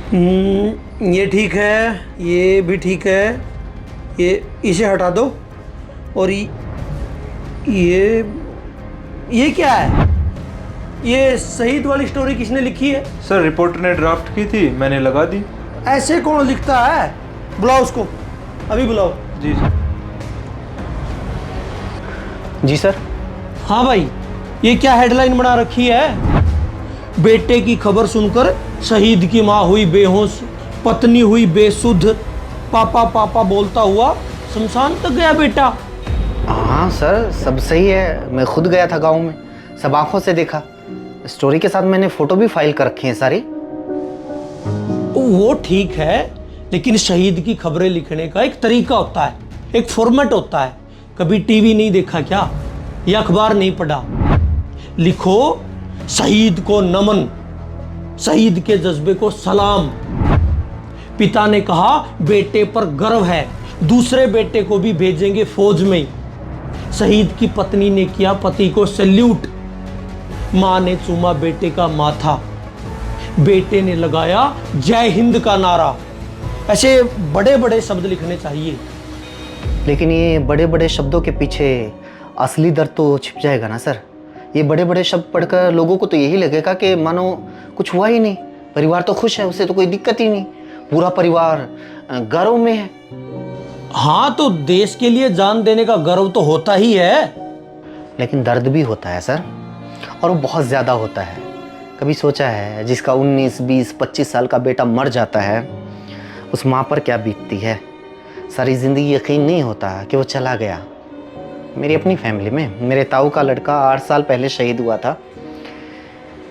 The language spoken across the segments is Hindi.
ये ठीक है, ये भी ठीक है, ये इसे हटा दो। और ये क्या है? ये शहीद वाली स्टोरी किसने लिखी है? सर रिपोर्टर ने ड्राफ्ट की थी, मैंने लगा दी। ऐसे कौन लिखता है? बुलाओ उसको, अभी बुलाओ। जी सर। जी सर। हाँ भाई, ये क्या हेडलाइन बना रखी है? बेटे की खबर सुनकर शहीद की माँ हुई बेहोश, पत्नी हुई बेसुध, पापा पापा बोलता हुआ शमशान तक गया बेटा। हाँ सर, सब सही है। मैं खुद गया था गांव में, सब आंखों से देखा। स्टोरी के साथ मैंने फोटो भी फाइल कर रखी हैं सारी। वो ठीक है, लेकिन शहीद की खबरें लिखने का एक तरीका होता है, एक फॉर्मेट होता है। कभी टीवी नहीं देखा क्या, या अखबार नहीं पढ़ा? लिखो शहीद को नमन, शहीद के जज्बे को सलाम। पिता ने कहा बेटे पर गर्व है, दूसरे बेटे को भी भेजेंगे फौज में। शहीद की पत्नी ने किया पति को सैल्यूट, मां ने चूमा बेटे का माथा, बेटे ने लगाया जय हिंद का नारा। ऐसे बड़े बड़े शब्द लिखने चाहिए। लेकिन ये बड़े बड़े शब्दों के पीछे असली दर्द तो छिप जाएगा ना सर। ये बड़े बड़े शब्द पढ़कर लोगों को तो यही लगेगा कि मानो कुछ हुआ ही नहीं, परिवार तो खुश है, उसे तो कोई दिक्कत ही नहीं, पूरा परिवार गर्व में है। हाँ, तो देश के लिए जान देने का गर्व तो होता ही है। लेकिन दर्द भी होता है सर, और वो बहुत ज़्यादा होता है। कभी सोचा है जिसका 19, 20, 25 साल का बेटा मर जाता है, उस माँ पर क्या बीतती है? सारी ज़िंदगी यकीन नहीं होता कि वो चला गया। मेरी अपनी फैमिली में मेरे ताऊ का लड़का 8 साल पहले शहीद हुआ था।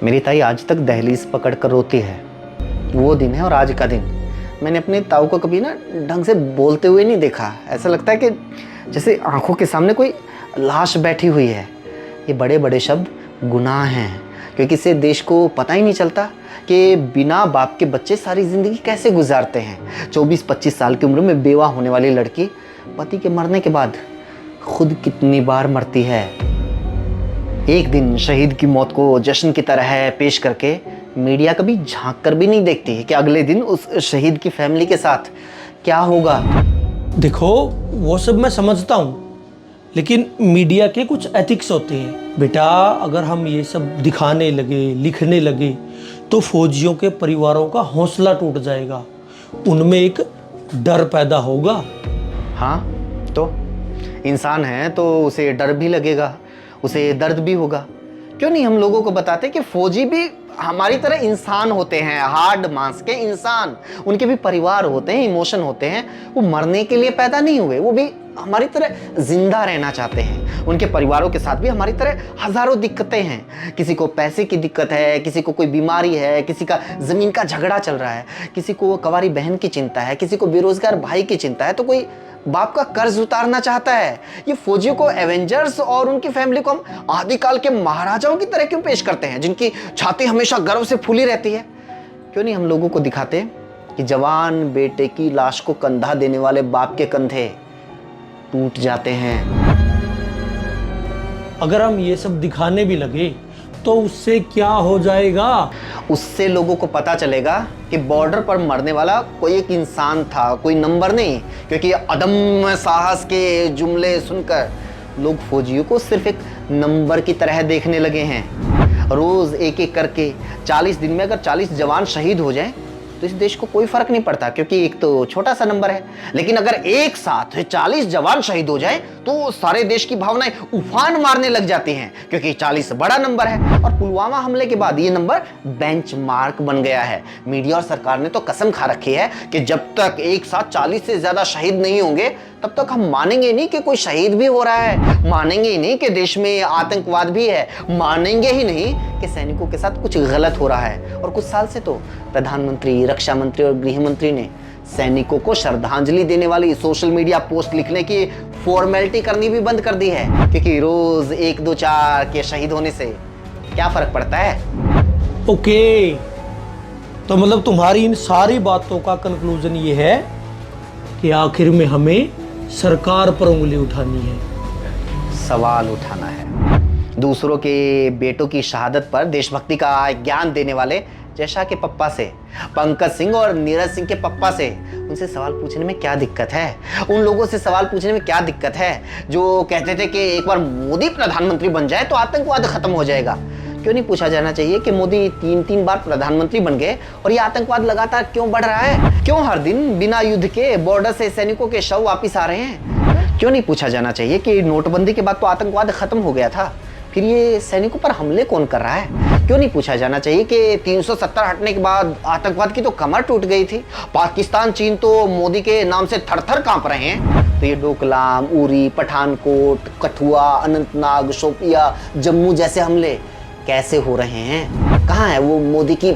मेरी ताई आज तक दहलीज पकड़ कर रोती है। वो दिन है और आज का दिन। मैंने अपने ताऊ को कभी ना ढंग से बोलते हुए नहीं देखा। ऐसा लगता है कि जैसे आंखों के सामने कोई लाश बैठी हुई है। ये बड़े बड़े शब्द गुनाह हैं, क्योंकि इससे देश को पता ही नहीं चलता कि बिना बाप के बच्चे सारी ज़िंदगी कैसे गुजारते हैं। 24-25 साल की उम्र में बेवा होने वाली लड़की पति के मरने के बाद खुद कितनी बार मरती है। एक दिन शहीद की मौत को जश्न की तरह पेश करके मीडिया कभी झांक कर भी नहीं देखती कि अगले दिन उस शहीद की फैमिली के साथ क्या होगा। देखो, वो सब मैं समझता हूँ, लेकिन मीडिया के कुछ एथिक्स होते हैं बेटा। अगर हम ये सब दिखाने लगे, लिखने लगे, तो फौजियों के परिवारों का हौसला टूट जाएगा, उनमें एक डर पैदा होगा। हाँ, तो इंसान है तो उसे डर भी लगेगा, उसे दर्द भी होगा। क्यों नहीं हम लोगों को बताते कि फौजी भी हमारी तरह इंसान होते हैं, हार्ड मांस के इंसान। उनके भी परिवार होते हैं, इमोशन होते हैं। वो मरने के लिए पैदा नहीं हुए, वो भी हमारी तरह जिंदा रहना चाहते हैं। उनके परिवारों के साथ भी हमारी तरह हजारों दिक्कतें हैं। किसी को पैसे की दिक्कत है, किसी को कोई बीमारी है, किसी का जमीन का झगड़ा चल रहा है, किसी को कवारी बहन की चिंता है, किसी को बेरोजगार भाई की चिंता है, तो कोई बाप का कर्ज उतारना चाहता है। ये फौजियों को एवेंजर्स और उनकी फैमिली को हम आदिकाल के महाराजाओं की तरह क्यों पेश करते हैं, जिनकी छाती हमेशा गर्व से फूली रहती है? क्यों नहीं हम लोगों को दिखाते कि जवान बेटे की लाश को कंधा देने वाले बाप के कंधे टूट जाते हैं। अगर हम ये सब दिखाने भी लगे तो उससे क्या हो जाएगा? उससे लोगों को पता चलेगा कि बॉर्डर पर मरने वाला कोई एक इंसान था, कोई नंबर नहीं। क्योंकि अदम्य साहस के जुमले सुनकर लोग फौजियों को सिर्फ एक नंबर की तरह देखने लगे हैं। रोज एक एक करके 40 दिन में अगर 40 जवान शहीद हो जाएं तो इस देश को कोई फर्क नहीं पड़ता, क्योंकि एक तो छोटा सा नंबर है। लेकिन अगर एक साथ 40 जवान शहीद हो जाएं तो सारे देश की भावनाएं उफान मारने लग जाती हैं, क्योंकि 40 बड़ा नंबर है। और पुलवामा हमले के बाद ये नंबर बेंचमार्क बन गया है। मीडिया और सरकार ने तो कसम खा रखी है कि जब तक एक साथ 40 से ज्यादा शहीद नहीं होंगे तब तक हम मानेंगे नहीं कि कोई शहीद भी हो रहा है, मानेंगे ही नहीं कि देश में आतंकवाद भी है, मानेंगे ही नहीं कि सैनिकों के साथ कुछ गलत हो रहा है। और कुछ साल से तो प्रधानमंत्री, रक्षा मंत्री और गृह मंत्री ने सैनिकों को श्रद्धांजलि देने वाली सोशल मीडिया पोस्ट लिखने की फॉर्मेलिटी करनी भी बंद कर दी है, क्योंकि रोज 1, 2, 4 के शहीद होने से क्या फर्क पड़ता है। ओके, तो मतलब तुम्हारी इन सारी बातों का कंक्लूजन ये है कि आखिर में हमें सरकार पर उंगली उठानी है, सवाल उठाना है। दूसरों के बेटों की शहादत पर देशभक्ति का ज्ञान देने वाले जय शाह के पप्पा से, पंकज सिंह और नीरज सिंह के पप्पा से उनसे सवाल पूछने में क्या दिक्कत है? उन लोगों से सवाल पूछने में क्या दिक्कत है जो कहते थे कि एक बार मोदी प्रधानमंत्री बन जाए तो आतंकवाद खत्म हो जाएगा? क्यों नहीं पूछा जाना चाहिए कि मोदी 3-3 बार प्रधानमंत्री बन गए और ये आतंकवाद लगातार क्यों बढ़ रहा है? क्यों हर दिन बिना युद्ध के बॉर्डर से सैनिकों के शव वापिस आ रहे हैं? क्यों नहीं पूछा जाना चाहिए कि नोटबंदी के बाद तो आतंकवाद खत्म हो गया था, फिर ये सैनिकों पर हमले कौन कर रहा है? क्यों नहीं पूछा जाना चाहिए कि 370 हटने के बाद आतंकवाद की तो कमर टूट गई थी, पाकिस्तान चीन तो मोदी के नाम से थर-थर कांप रहे हैं, तो ये डोकलाम, उरी, पठानकोट, कठुआ, अनंतनाग, शोपिया, जम्मू जैसे हमले कैसे हो रहे हैं? कहाँ है वो मोदी की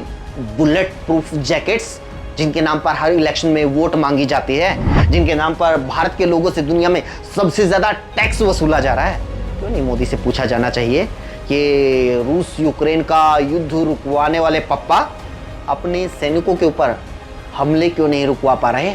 बुलेट प्रूफ जैकेट्स जिनके नाम पर हर इलेक्शन में वोट मांगी जाती है, जिनके नाम पर भारत के लोगों से दुनिया में सबसे ज्यादा टैक्स वसूला जा रहा है? क्यों नहीं मोदी से पूछा जाना चाहिए कि रूस यूक्रेन का युद्ध रुकवाने वाले पप्पा अपने सैनिकों के ऊपर हमले क्यों नहीं रुकवा पा रहे?